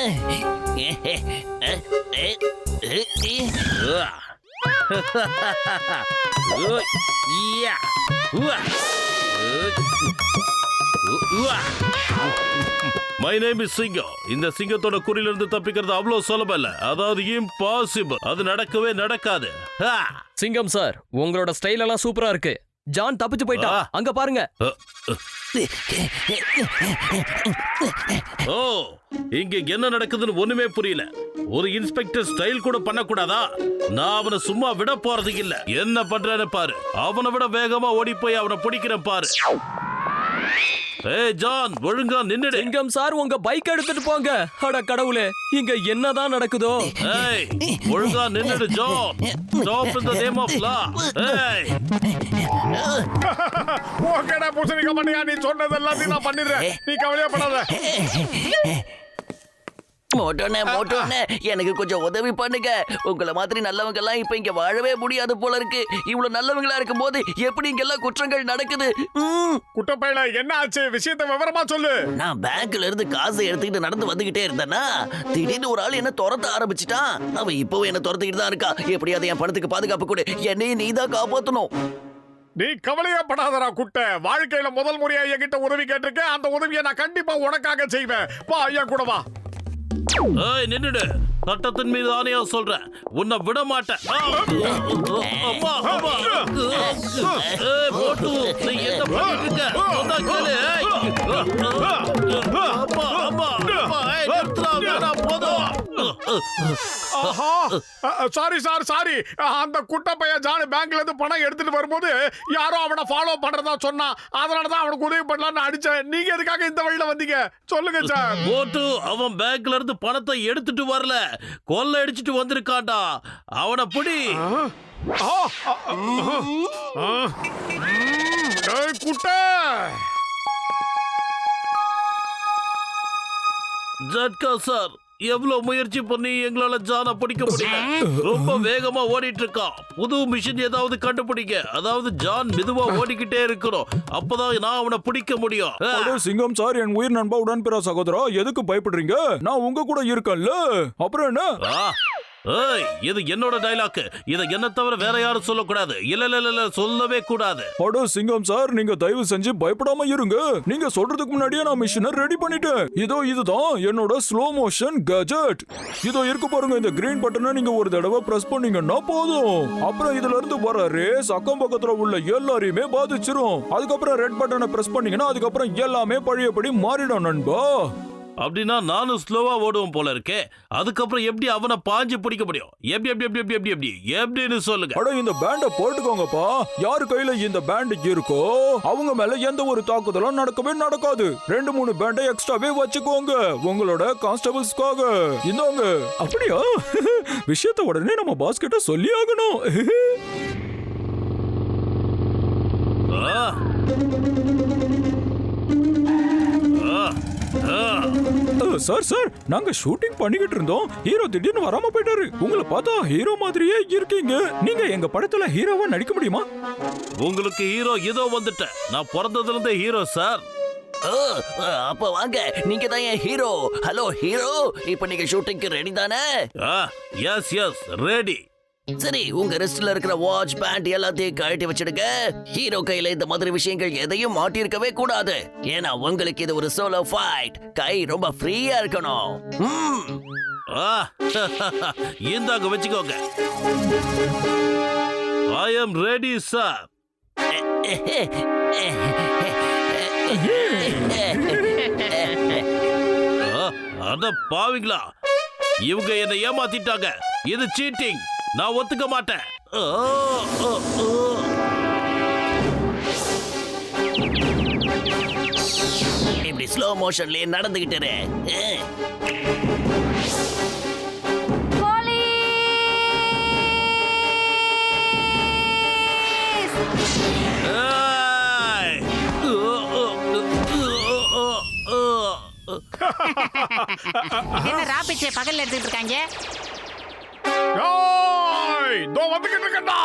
My name is சிங்கம். இந்த சிங்கத்தோட குறியில இருந்து தப்பிக்கிறது அவ்வளவு சுலபம் இல்ல. அதாவது இம்பாசிபிள். அது நடக்கவே நடக்காது. சிங்கம் சார், உங்களோட ஸ்டைல் எல்லாம் சூப்பரா இருக்கு. ஜான் தப்பிச்சு போயிட்டா, அங்க பாருங்க. ஓ, இங்க என்ன நடக்குதுன்னு ஒண்ணுமே புரியல. ஒரு இன்ஸ்பெக்டர் ஸ்டைல் கூட பண்ணக்கூடாதா? நான் அவனை சும்மா விட போறது இல்ல. என்ன பண்றேன்னு பாரு. அவனை விட வேகமா ஓடி போய் அவனை பிடிக்கிறேன் பாரு. ஏய் ஜான், ஒழுங்கா நின்னுடு. சிங்கம் சார், உங்க பைக் எடுத்துட்டு போங்க. அட கடவுளே, இங்க என்னதான் நடக்குதோ? ஏய், ஒழுங்கா நின்னுடு John. Stop in the name of law. ஏய், ஓகேடா பூசணிக்க மாட்டியா? நீ சொன்னதெல்லாம் நான் பண்ணிடுறேன். நீ கவலையே படாத. மோட்டோனே எனக்கு கொஞ்சம் உதவி பண்ணுங்க. உங்களை மாதிரி நல்லவங்க எல்லாம் இப்ப இங்க வாழவே முடியாது போல இருக்கு. இவ்வளவு நல்லவங்களா இருக்கும் போது எப்படி இங்க எல்லாம் குற்றங்கள் நடக்குது? குட்டப்பையில என்ன ஆச்சு? விஷயத்தை விவரமா சொல்லு. நான் பேங்க்ல இருந்து காசை எடுத்துக்கிட்டு நடந்து வந்துகிட்டே இருந்தேன்னா திடீர்னு ஒரு ஆள் என்ன துரத்த ஆரம்பிச்சுட்டான். அவன் இப்பவும் என்ன துரத்திக்கிட்டு தான் இருக்கா. எப்படியாவது என் பணத்துக்கு பாதுகாப்பு கொடு. என்னையும் நீ தான் காப்பாத்தணும். நீ கவலையே படாதடா குட்டை. வாழ்க்கையில முதல் முறையா என்கிட்ட உதவி கேட்டிருக்கேன். அந்த உதவியை நான் கண்டிப்பா உனக்காக செய்வேன். வா ஐயா கூட வா. ஏய் நின்னுடு. சட்டத்தின் மீது ஆணையா சொல்றேன், உன்னை விட மாட்டேன். அம்மா அம்மா. ஏய் மோட்டு, நீ என்ன பண்ணிட்டு இருக்க? சொன்னா கேளு. அம்மா அம்மா அம்மா. ஏய் நிறுத்துடா, வேணாம், போதும். ஆஹா, சாரி சார், சாரி. அந்த குட்டை பையன் ஜான் பேங்க்ல இருந்து பணம் எடுத்துட்டு வரும்போது யாரோ அவனை ஃபாலோ பண்றதா சொன்னான். அதனாலதான் அவனுக்கு உதவி பண்ணலாம்னு அடிச்சேன். நீங்க எதுக்காக இந்த வழியில வந்தீங்க சொல்லுங்க சார். மோட்டு, அவன் பேங்க்ல இருந்து பணத்தை எடுத்துட்டு வரல, கொள்ளை அடிச்சிட்டு வந்திருக்கான்டா. அவனை பிடி. குட்டை ஜட்கா சார், எவ்வளவு முயற்சி பண்ணி எங்களால ஜான பிடிக்க முடியல. ரொம்ப வேகமா ஓடிட்டு இருக்கான். புது மிஷின் ஏதாவது கண்டுபிடிக்க. அதாவது ஜான் மெதுவா ஓடிக்கிட்டே இருக்கணும். அப்பதான் நான் அவனை பிடிக்க முடியும். சிங்கம் சார், என் உயிர் நண்பா உடன்பிற சகோதரா, எதுக்கு பயப்படுறீங்க? நான் உங்க கூட இருக்கேன்ல. அப்புறம் என்ன? ஏய், இது என்னோட டைலாக். இத என்ன தவிர வேற யாரும் சொல்லக்கூடாது. இல்ல சொல்லவே கூடாது. அட சிங்கம் சார், நீங்க தயவு செஞ்சு பயப்படாம இருங்க. நீங்க சொல்றதுக்கு முன்னாடியே நான் மிஷினை ரெடி பண்ணிட்டேன். இதுதான் என்னோட ஸ்லோ மோஷன் கேஜெட். இதோ இருக்கு பாருங்க. இந்த கிரீன் பட்டனை நீங்க ஒரு தடவை பிரஸ் பண்ணீங்கன்னா போதும். அப்புறம் இதுல இருந்து வர ரேஸ் அக்கம் பக்கத்துல உள்ள எல்லாரையுமே பாதிச்சிரும். அதுக்கப்புறம் ரெட் பட்டனை பிரஸ் பண்ணீங்கன்னா அதுக்கப்புறம் எல்லாமே பழையபடி மாறிடும் நண்பா. அப்படின்னா நானும் ஸ்லோவா ஓடுவோம் போல இருக்கே. அதுக்கப்புறம் எப்படி அவனை பாஞ்சு பிடிக்க முடியும்? எப்படின்னு சொல்லுங்க. அட இந்த பேண்ட போட்டுக்கோங்கப்பா. யாரு கையில இந்த பேண்ட் இருக்கோ அவங்க மேல எந்த ஒரு தாக்குதலும் நடக்கவே நடக்காது. 2-3 பேண்டை எக்ஸ்ட்ராவே வச்சுக்கோங்க உங்களோட கான்ஸ்டபிள்ஸ்க்காக. இந்தாங்க. அப்படியா? விஷயத்தை உடனே நம்ம பாஸ் கிட்ட சொல்லி ஆகணும். சார், நாங்க ஷூட்டிங் பண்ணிக்கிட்டு இருந்தோம். ஹீரோ திடீர்னு வராம போயிட்டாரு. உங்களை பார்த்தா ஹீரோ மாதிரியே இருக்கீங்க. நீங்க எங்க படத்துல ஹீரோவா நடிக்க முடியுமா? உங்களுக்கு ஹீரோ இதோ வந்துட்டேன். நான் பிறந்ததுல இருந்தே ஹீரோ சார். அப்ப வாங்க, நீங்க தான் என் ஹீரோ. ஹலோ ஹீரோ, இப்ப நீங்க ஷூட்டிங்க்கு ரெடி தானே? S ready. சரி, உங்க ரிஸ்ட்ல இருக்கிற வாட்ச் பேண்ட் எல்லாத்தையும் கழட்டி வச்சிடுங்க. ஹீரோ கையில இந்த மாதிரி விஷயங்கள் எதையும் மாட்டிருக்கவே கூடாது. ஏன்னா உங்களுக்கு இது ஒரு சோலோ ஃபைட். கை ரொம்ப ஃப்ரீயா இருக்கணும். இந்தாங்க வச்சுக்கோங்க. ஐ அம் ரெடி சார். அட பாவிங்களா, இவங்க என்னை ஏமாத்திட்டாங்க. இது சீட்டிங். நான் ஒத்துக்க மாட்டேன். இப்படி ஸ்லோ மோஷன்லயே நடந்துகிட்டு என்ன ராபிச்சே பகல்ல எடுத்துட்டு இருக்காங்க? வந்துகிட்டு இருக்கா.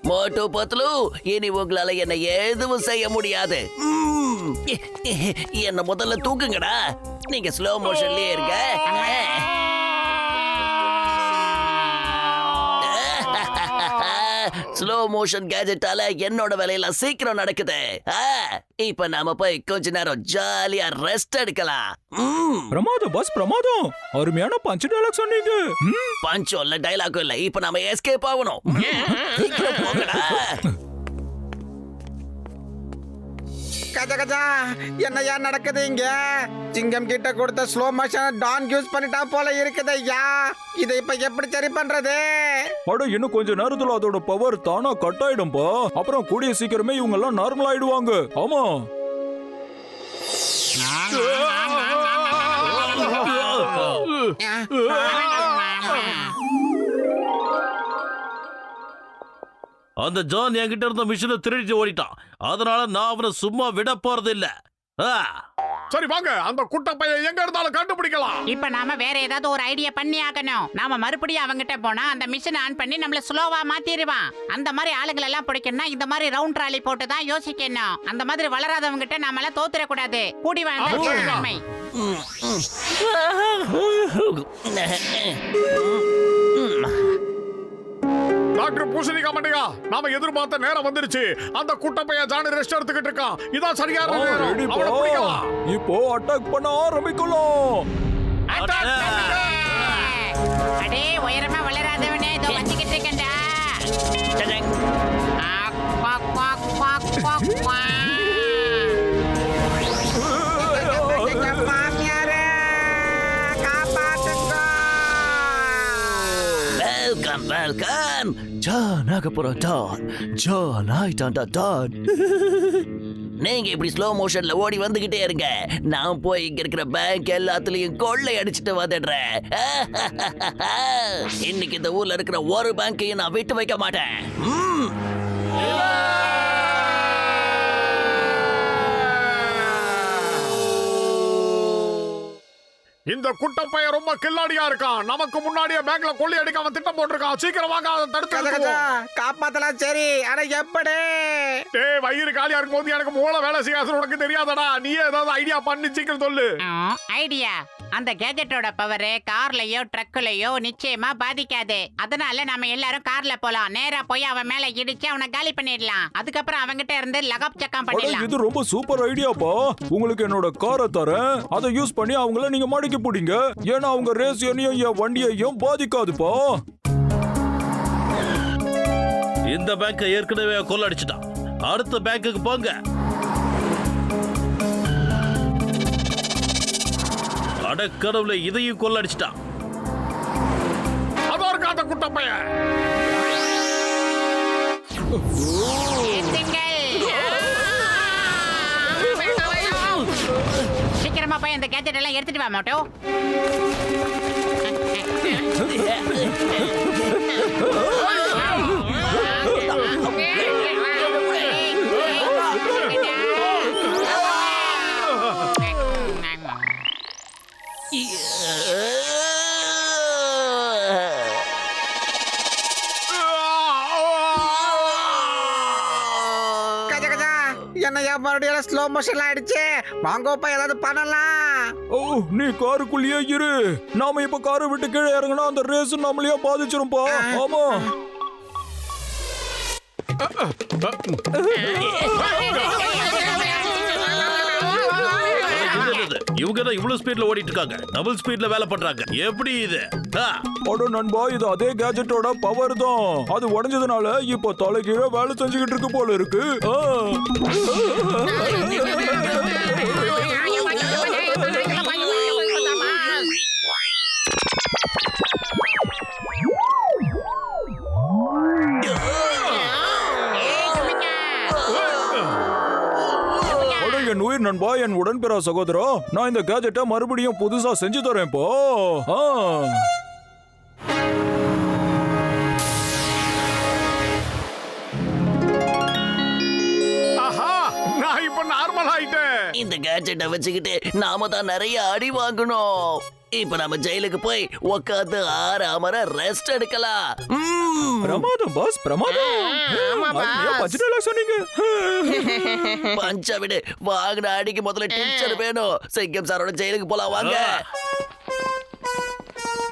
மோட்டு பத்லு, இனி உங்களால என்ன எதுவும் செய்ய முடியாது. என்ன முதல்ல தூக்குங்கடா. நீங்க ஸ்லோ மோஷன்லயே இருங்க. ஸ்லோ மோஷன் கேஜெட்டால என்னோட வேலையெல்லாம் சீக்கிரம் நடக்குது. இப்ப நாம போய் கொஞ்ச நேரம் ஜாலியா ரெஸ்ட் எடுக்கலாம். பிரமாதம் பாஸ், பிரமாதம். அருமையான பஞ்ச் டயலாக் சொன்னீங்க. பஞ்சம் இல்ல, டைலாக்கும் இல்ல. இப்ப நாம எஸ்கேப் ஆகணும். சீக்கிரம் போங்கடா. கஜா கஜா, என்னையா நடக்குது இங்க? சிங்கம் கிட்ட கொடுத்த ஸ்லோ மோஷன் டான் யூஸ் பண்ணிட்டா போல இருக்குது ஐயா. இதை இப்ப எப்படி சரி பண்றது? அட இன்னும் கொஞ்ச நேரத்துல அதோட பவர் தானா கட் ஆயிடும்பா. அப்புறம் கூடிய சீக்கிரமே இவங்க எல்லாம் நார்மல் ஆயிடுவாங்க. ஆமா. அந்த ஜான் என்கிட்ட இருந்த மிஷினை திருடிட்டு ஓடிட்டான். அதனால நான் அவனை சும்மா விட போறது இல்ல. சரி வாங்க, அந்த குட்ட பையன் எங்க இருந்தாலும் கண்டுபிடிக்கலாம். இப்ப நாம வேற ஏதாவது ஒரு ஐடியா பண்ணி ஆகணும். நாம மறுபடியும் அவங்கிட்ட போனா அந்த மிஷின் ஆன் பண்ணி நம்மள ஸ்லோவா மாத்திடுவான். அந்த மாதிரி ஆளுங்களை எல்லாம் பிடிக்கணும்னா இந்த மாதிரி ரவுண்ட் ராலி போட்டு தான் யோசிக்கணும். அந்த மாதிரி வளராதவங்க கிட்ட நாம எல்லாம் தோத்துற கூடாது. கூடி வாழ்ந்தா நன்மை. டாக்டர் பூசணிக்கா மண்டையா, நாம எதிர்பார்த்த நேரம் வந்துருச்சு. அந்த குட்ட பையன் ஜான் ரெஸ்ட் எடுத்துக்கிட்டு இருக்கான். இதான் சரியான நேரம். ரெடி அவனை பிடிக்கலாம். இப்போ அட்டாக் பண்ண ஆரம்பிக்கலாம். அடே உயரமா வளராதவனே, இதோ வந்துகிட்டு இருக்கேன்டா. Quack, quack, quack, quack, quack. மாமியாரே, காப்பாத்துங்க. Welcome welcome. ஜான் ஆகப்போறோம் டான். ஜான் ஆயிட்டான்டா டான். நீங்க இப்படி ஸ்லோ மோஷன்ல ஓடி வந்துகிட்டே இருங்க. நான் போய் இங்க இருக்கிற பேங்க் எல்லாத்துலயும் கொள்ளை அடிச்சுட்டு வந்துடுறேன். இன்னைக்கு இந்த ஊர்ல இருக்கிற ஒரு பேங்கையும் நான் விட்டு வைக்க மாட்டேன். இந்த குட்ட பையன் ரொம்ப கில்லாடியா இருக்கான். நமக்கு முன்னாடியே பேங்க்ல கொள்ளை அடிக்க அவன் திட்டம் போட்டிருக்கான். சீக்கிரம் வாங்க, அதை தடுத்து கஜா கஜா, காப்பாத்தலாம். சரி, ஆனா எப்படி? ஏய், வயிறு காலியா இருக்கும் போது எனக்கு மூளை வேலை செய்யாது. உனக்கு தெரியாதடா. நீயே ஏதாவது ஐடியா பண்ணி சீக்கிரம் சொல்லு. ஐடியா. அந்த கேஜெட்டோட பவர் கார்லயோ ட்ரக்லயோ நிச்சயமா பாதிக்காது. அதனால நாம எல்லாரும் கார்ல போலாம். நேரா போய் அவன் மேல இடிச்சு அவனை காலி பண்ணிடலாம். அதுக்கப்புறம் அவன்கிட்ட இருந்து லகப் சக்கம் பண்ணிடலாம். இது ரொம்ப சூப்பர் ஐடியாப்பா. உங்களுக்கு என்னோட காரை தரேன். அதை யூஸ் பண்ணி அவங்கள நீங்க மடக்கி பிடிங்க. ஏன்னா அவங்க ரேஸ் என்னையும் என் வண்டியையும் பாதிக்காதுப்பா. இந்த பேங்கை ஏற்கனவே கொள்ளடிச்சிட்டான். அடுத்த பேங்குக்கு போங்க. அடக்கடவுளை, இதையும் கொள்ளடிச்சிட்டான். அதோ இருக்கா அந்த குட்ட பையன். சீக்கிரமா போய் அந்த கேஜெட் எல்லாம் எடுத்துட்டு வா மோட்டோ. கஜா கஜா, என்னையா மறுபடியும் ஸ்லோ மோஷன்ல ஆயிடுச்சு. வாங்கப்பா, ஏதாவது பண்ணலாம். ஓ, நீ காருக்குள்ளேயே இரு. நாம இப்ப காரை விட்டு கீழே இறங்கினா அந்த ரேஸ் நம்மளையே பாதிச்சிரும்பா. ஆமா. இவங்க தான் இவ்வளவு ஸ்பீட்ல ஓடிட்டு இருக்காங்க. டபுள் ஸ்பீட்ல வேலை பண்றாங்க. எப்படி இது? அட நண்பா, இது அதே கேஜெட்டோட பவர் தான். அது உடைஞ்சதுனால இப்போ தலைகீழ வேலை செஞ்சுக்கிட்டு இருக்கு போல இருக்கு. என் உயிர் நண்பா, என் உடன்பிறா சகோதரா, நான் இந்த கேஜெட்டை மறுபடியும் புதுசா செஞ்சு தரேன் இப்போ. ஆஹா, நான் இப்ப நார்மல் ஆயிட்டேன். இந்த கேஜெட்டை வச்சுக்கிட்டு நாம தான் நிறைய அடி வாங்கணும். இப்ப நம்ம ஜெயிலுக்கு போய் உட்காந்து 6 அமர ரெஸ்ட் எடுக்கலாம். பிரமாதம் பாஸ், பிரமாதம். அருமையா பஞ்ச் டயலாக் சொன்னீங்க. பஞ்ச விடு, வாங்கின அடிக்கு முதல்ல டீச்சர் வேணும். சிங்கம் சாரோட ஜெயிலுக்கு போலாம் வாங்க.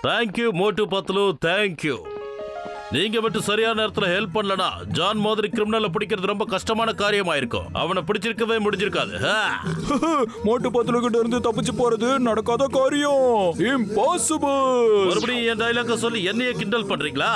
தேங்க்யூ மோட்டு பத்லு, தேங்க்யூ. நீங்க மட்டும் சரியான நேரத்துல ஹெல்ப் பண்ணலனா ஜான் மாதிரி கிரிமினலை பிடிக்கிறது ரொம்ப கஷ்டமான காரியமா இருக்கும். அவனை பிடிச்சிருக்கவே முடிஞ்சிருக்காது. மோட்டு பத்துல கிட்ட இருந்து தப்பிச்சு போறது நடக்காத காரியம். இம்பாசிபிள். மறுபடியும் என் டைலாக சொல்லி என்னைய கிண்டல் பண்றீங்களா?